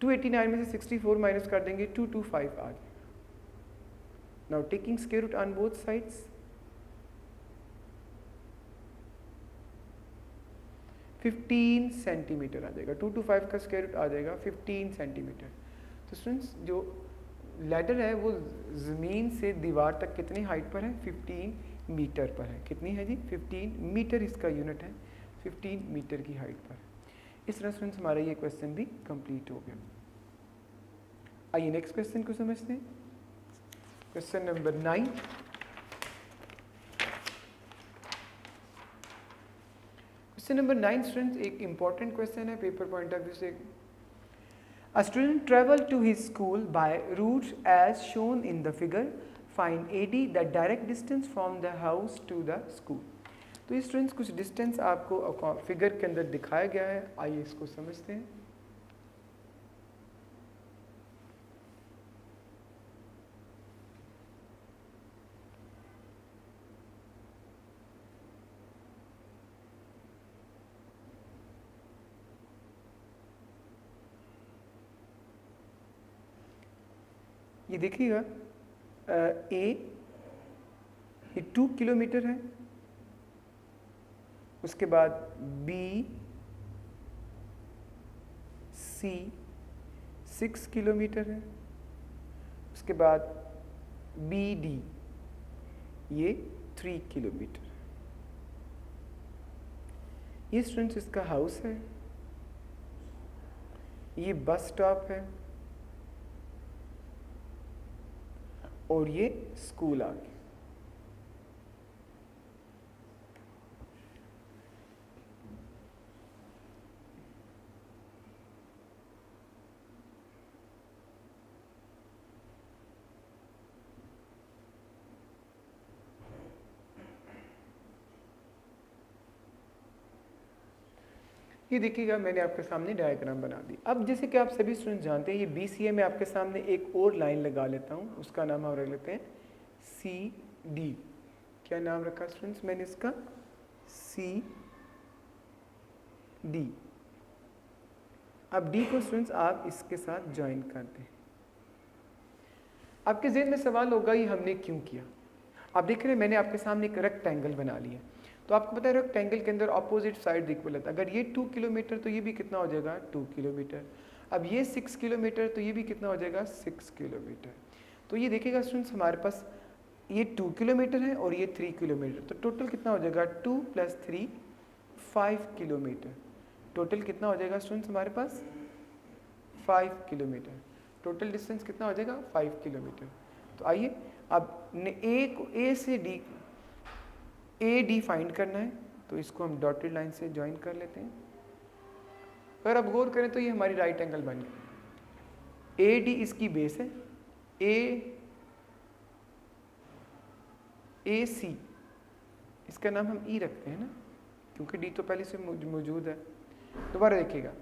289 में से 64 माइनस कर देंगे 225 आ जाएगा। Now taking square root on both sides, 15 centimetre आ जाएगा, 225 का स्क्वायर रूट आ जाएगा 15 सेंटीमीटर। तो स्टूडेंट्स जो लैडर है वो ज़मीन से दीवार तक कितनी हाइट पर है, 15 मीटर पर है। कितनी है जी, 15 मीटर इसका यूनिट है, 15 मीटर की हाइट पर है। इस तरह स्टूडेंट्स हमारा ये क्वेश्चन भी कंप्लीट हो गया। आइए नेक्स्ट क्वेश्चन को समझते हैं। Question number 9, question number 9 students एक इंपॉर्टेंट क्वेश्चन है पेपर पॉइंट ऑफ व्यू से। A student travel to his school by routes as shown in the figure. Find AD, the direct distance from the house to the school. तो ये स्टूडेंट्स कुछ डिस्टेंस आपको फिगर के अंदर दिखाया गया है, आइए इसको समझते हैं। ये देखिएगा ये 2 किलोमीटर है, उसके बाद बी सी 6 किलोमीटर है, उसके बाद बी डी ये 3 किलोमीटर है। ये स्टूडेंट्स इसका हाउस है, ये बस स्टॉप है, और ये स्कूल आ गया। ये देखिएगा मैंने आपके सामने डायग्राम बना दी। अब जैसे कि आप सभी स्टूडेंट जानते हैं ये BCA में आपके सामने एक और लाइन लगा लेता हूँ, उसका नाम हम रख लेते हैं CD। क्या नाम रखा स्टूडेंट्स मैंने इसका, CD। अब D को स्टूडेंट्स आप इसके साथ ज्वाइन कर दें। आपके ज़हन में सवाल होगा ये हमने क्यों किया। आप देख रहे हैं मैंने आपके सामने एक रेक्टेंगल बना लिया, तो आपको पता है रेक्टेंगल के अंदर ऑपोजिट साइड इक्वल होता है। अगर ये 2 किलोमीटर तो ये भी कितना हो जाएगा 2 किलोमीटर। अब ये 6 किलोमीटर तो ये भी कितना हो जाएगा 6 किलोमीटर। तो ये देखिएगा स्टूडेंट्स हमारे पास ये 2 किलोमीटर है और ये 3 किलोमीटर, तो टोटल कितना हो जाएगा 2 + 3 5 किलोमीटर। टोटल कितना हो जाएगा स्टूडेंट्स हमारे पास 5 किलोमीटर। टोटल डिस्टेंस कितना हो जाएगा 5 किलोमीटर। तो आइए अब ए से डी AD फाइंड करना है, तो इसको हम डॉटेड लाइन से ज्वाइन कर लेते हैं। अगर आप गौर करें तो ये हमारी राइट एंगल बन गई। AD इसकी बेस है, AC इसका नाम हम E रखते हैं ना, क्योंकि D तो पहले से मौजूद है। दोबारा देखिएगा,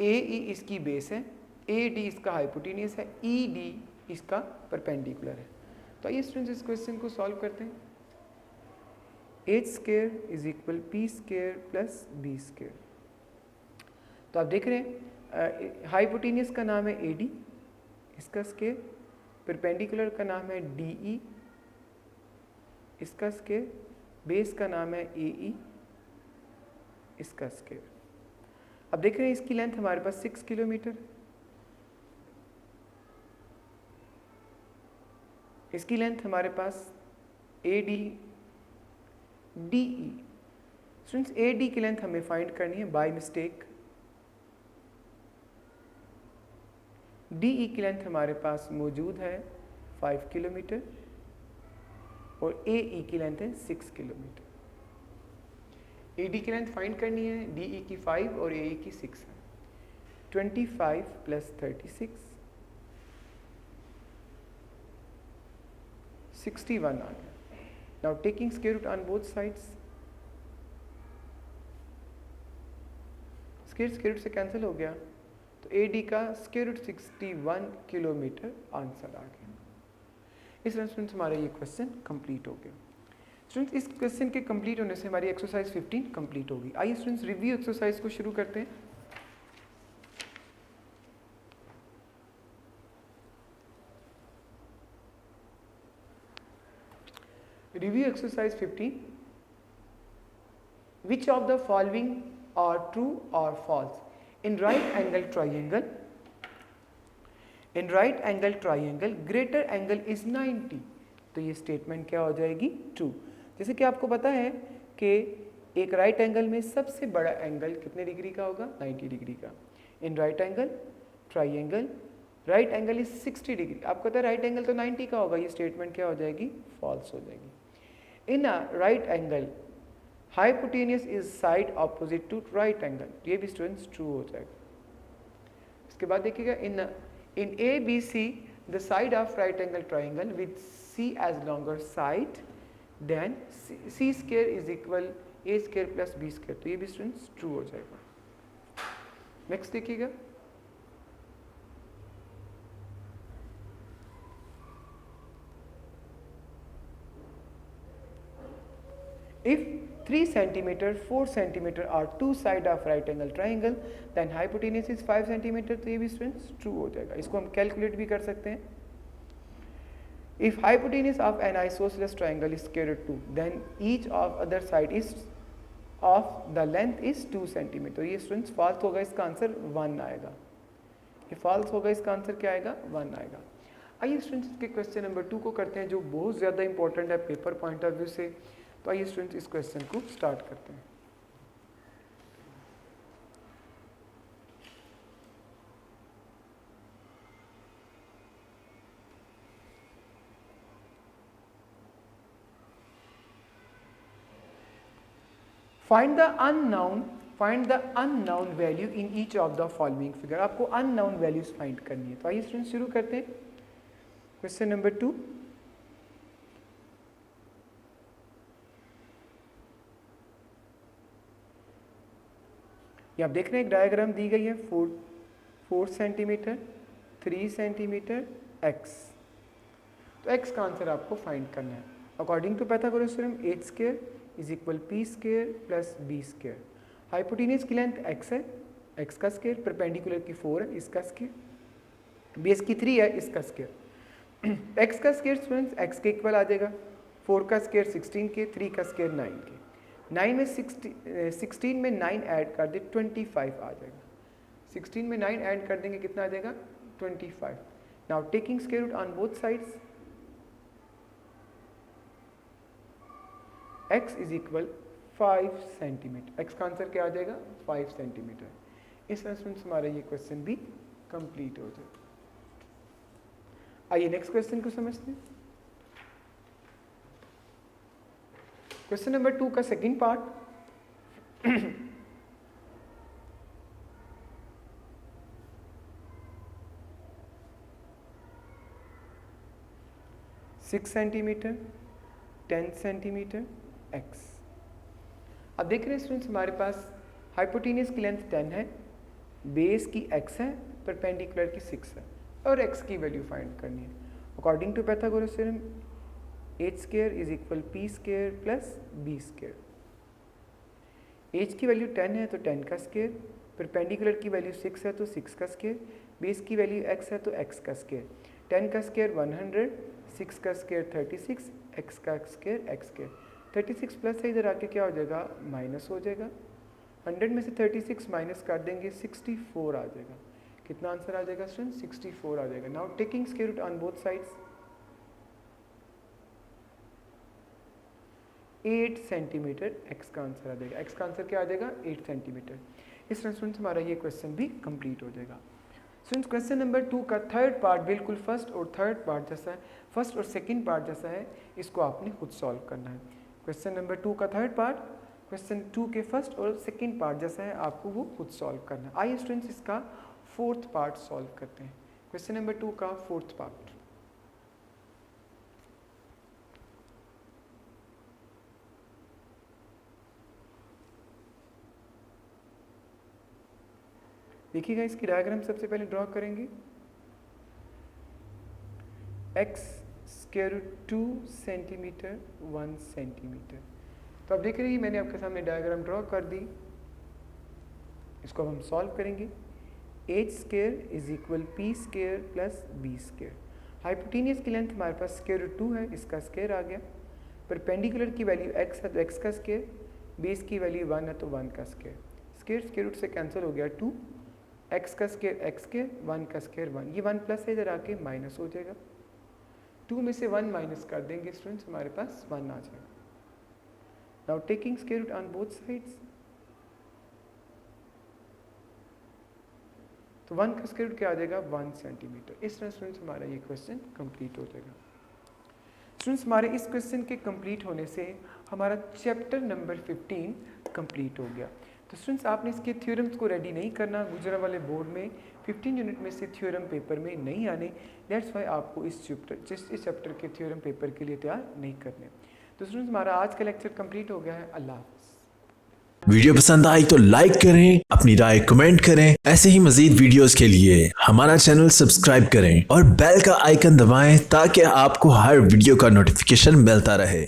AE इसकी बेस है, AD इसका हाइपोटेनियस है, ED इसका परपेंडिकुलर है। तो आइए स्टूडेंट्स इस क्वेश्चन को सॉल्व करते हैं। H square is equal P square plus B square. तो आप देख रहे हैं हाइपोटेनियस का नाम है AD, इसका स्क्वायर, परपेंडिकुलर का नाम है DE, इसका स्क्वायर, बेस का नाम है AE, इसका स्क्वायर। अब देख रहे हैं इसकी लेंथ हमारे पास 6 किलोमीटर, इसकी लेंथ हमारे पास AD DE। स्टूडेंट्स AD की लेंथ हमें फाइंड करनी है बाय मिस्टेक, डी ई की लेंथ हमारे पास मौजूद है 5 किलोमीटर और ए ई की लेंथ है 6 किलोमीटर। ए डी की लेंथ फाइंड करनी है, डी ई की 5 और ए ई की 6 है। 25 प्लस 36 61 आ गया। Now taking square root on both sides, square root से कैंसिल हो गया, तो ए डी का स्क्वायर रूट 61 किलोमीटर आंसर आ गया। इस तरह स्टूडेंट्स हमारा ये क्वेश्चन कंप्लीट हो गया। स्टूडेंट्स इस क्वेश्चन के कंप्लीट होने से हमारी एक्सरसाइज 15 कंप्लीट होगी। आइए स्टूडेंट्स रिव्यू एक्सरसाइज को शुरू करते हैं। Review exercise 15, which of the following are true or false? In right angle triangle, greater angle is 90। तो ये स्टेटमेंट क्या हो जाएगी? ट्रू। जैसे कि आपको पता है कि एक राइट एंगल में सबसे बड़ा एंगल कितने डिग्री का होगा? 90 डिग्री का। In right angle triangle right angle is 60 degree. आपको पता है राइट एंगल तो 90 का होगा, ये स्टेटमेंट क्या हो जाएगी? फॉल्स हो जाएगी। In a right angle hypotenuse is side opposite to right angle, ये भी स्टूडेंट्स ट्रू हो जाएगा। इसके बाद देखिएगा in a B c the side of right angle triangle with c as longer side then C square is equal A square plus B square, तो ये भी स्टूडेंट्स ट्रू हो जाएगा। नेक्स्ट देखिएगा if 3 centimeter 4 centimeter are two side of right angle triangle then hypotenuse is 5 centimeter, तो ये भी स्टूडेंट्स ट्रू हो जाएगा। इसको हम कैलकुलेट भी कर सकते हैं। if hypotenuse of an isosceles triangle is square root 2 then each of other side is of the length is 2 centimeter, ये स्टूडेंट्स फॉल्स होगा, इसका आंसर 1 आएगा। ये फॉल्स होगा, इसका आंसर क्या आएगा? 1 आएगा। आइए स्टूडेंट्स के क्वेश्चन नंबर 2 को करते हैं, जो बहुत ज़्यादा इंपॉर्टेंट है पेपर पॉइंट ऑफ व्यू से। तो आइए स्टूडेंट्स इस क्वेश्चन को स्टार्ट करते हैं। Find the unknown value in each of the following figure. आपको अननोन वैल्यूज फाइंड करनी है। तो आइए स्टूडेंट्स शुरू करते हैं। क्वेश्चन नंबर 2, ये आप देख रहे हैं एक डायग्राम दी गई है 4 सेंटीमीटर 3 सेंटीमीटर x। तो x का आंसर आपको फाइंड करना है। According to Pythagoras theorem h square is equal p square plus b square. Hypotenuse की लेंथ x है, x का स्क्वायर, परपेंडिकुलर की 4 है, इसका स्क्वायर, बेस की 3 है, इसका स्क्वायर। x का स्क्वायर स्टूडेंट्स x के इक्वल आ जाएगा, 4 का स्क्वायर 16 के, 3 का स्क्वायर 9 के। 9 में 16 में 9 ऐड कर दे 25 आ जाएगा। 16 में 9 ऐड कर देंगे कितना आ जाएगा? 25। Now taking square root on both sides, x is equal 5 centimetre. x का आंसर क्या आ जाएगा? 5 सेंटीमीटर। इस तरह से हमारा ये क्वेश्चन भी कंप्लीट हो जाएगा। आइए नेक्स्ट क्वेश्चन को समझते हैं। क्वेश्चन नंबर 2 का second part, 6 centimetre 10 centimetre x। अब देख रहे हैं स्टूडेंट्स हमारे पास हाइपोटेन्यूज की लेंथ 10 है, बेस की x है, परपेंडिकुलर की 6 है और x की वैल्यू फाइंड करनी है। According to Pythagoras theorem h square is equal p square plus b square. h की वैल्यू 10 है तो 10 का स्क्वायर, परपेंडिकुलर की वैल्यू 6 है तो 6 का स्क्वायर, बेस की वैल्यू x है तो x का स्क्वायर। 10 का स्क्वायर 100, 6 का स्क्वायर 36, x का स्क्वायर x स्क्वायर। 36 प्लस से इधर आके क्या हो जाएगा? माइनस हो जाएगा। 100 में से 36 माइनस कर देंगे 64 आ जाएगा। कितना आंसर आ जाएगा स्टूडेंट? 64 आ जाएगा। Now taking square root on both sides, 8 centimetre x का आंसर आ जाएगा। x का आंसर क्या आ जाएगा? 8 सेंटीमीटर। इस तरह स्टूडेंट्स हमारा ये क्वेश्चन भी कंप्लीट हो जाएगा। स्टूडेंट्स क्वेश्चन नंबर 2 का थर्ड पार्ट बिल्कुल फर्स्ट और थर्ड पार्ट जैसा है, फर्स्ट और सेकंड पार्ट जैसा है, इसको आपने खुद सॉल्व करना है। क्वेश्चन नंबर 2 का थर्ड पार्ट क्वेश्चन 2 के फर्स्ट और सेकंड पार्ट जैसा है, आपको वो खुद सॉल्व करना है। आइए स्टूडेंट्स इसका फोर्थ पार्ट सॉल्व करते हैं। क्वेश्चन नंबर 2 का फोर्थ पार्ट। देखिएगा इसकी डायग्राम सबसे पहले ड्रॉ करेंगे। x square root 2 centimetre 1 centimetre. तो अब देख रही मैंने आपके सामने डायग्राम ड्रॉ कर दी। इसको अब हम सॉल्व करेंगे। h square is equal p square plus b square. Hypotenuse की लेंथ हमारे पास स्क्वायर रूट 2 है, इसका स्क्वायर आ गया। परपेंडिकुलर की वैल्यू x है तो x का स्क्वायर, बेस की वैल्यू 1 है तो 1 का स्क्वायर। स्क्वायर स्क्वायर रूट से कैंसिल हो गया 2, x का स्क्वायर x स्क्वायर, 1 का स्क्वायर 1, ये 1 प्लस है इधर आके माइनस हो जाएगा। 2 में से 1 माइनस कर देंगे स्टूडेंट्स, हमारे पास 1 आ जाएगा। Now taking square root on both sides, तो 1 का स्क्वायर रूट क्या आ जाएगा 1 सेंटीमीटर। इस तरह स्टूडेंट्स हमारा ये क्वेश्चन कंप्लीट हो जाएगा। स्टूडेंट्स हमारे इस क्वेश्चन के कंप्लीट होने से हमारा चैप्टर नंबर 15 कंप्लीट हो गया। तो स्टूडेंट्स आपने इसके थ्योरम्स को रेडी नहीं करना, गुजरा वाले बोर्ड में 15 यूनिट में से थ्योरम पेपर में नहीं आने, दैट्स वाई आपको इस चैप्टर के थ्योरम पेपर के लिए तैयार नहीं करने। तो स्टूडेंट्स हमारा आज का लेक्चर कंप्लीट हो गया है। अल्लाह हाफ़िज़। वीडियो पसंद आई तो लाइक करें, अपनी राय कमेंट करें। ऐसे ही मजीद वीडियोस के लिए हमारा चैनल सब्सक्राइब करें और बेल का आइकन दबाएं ताकि आपको हर वीडियो का नोटिफिकेशन मिलता रहे।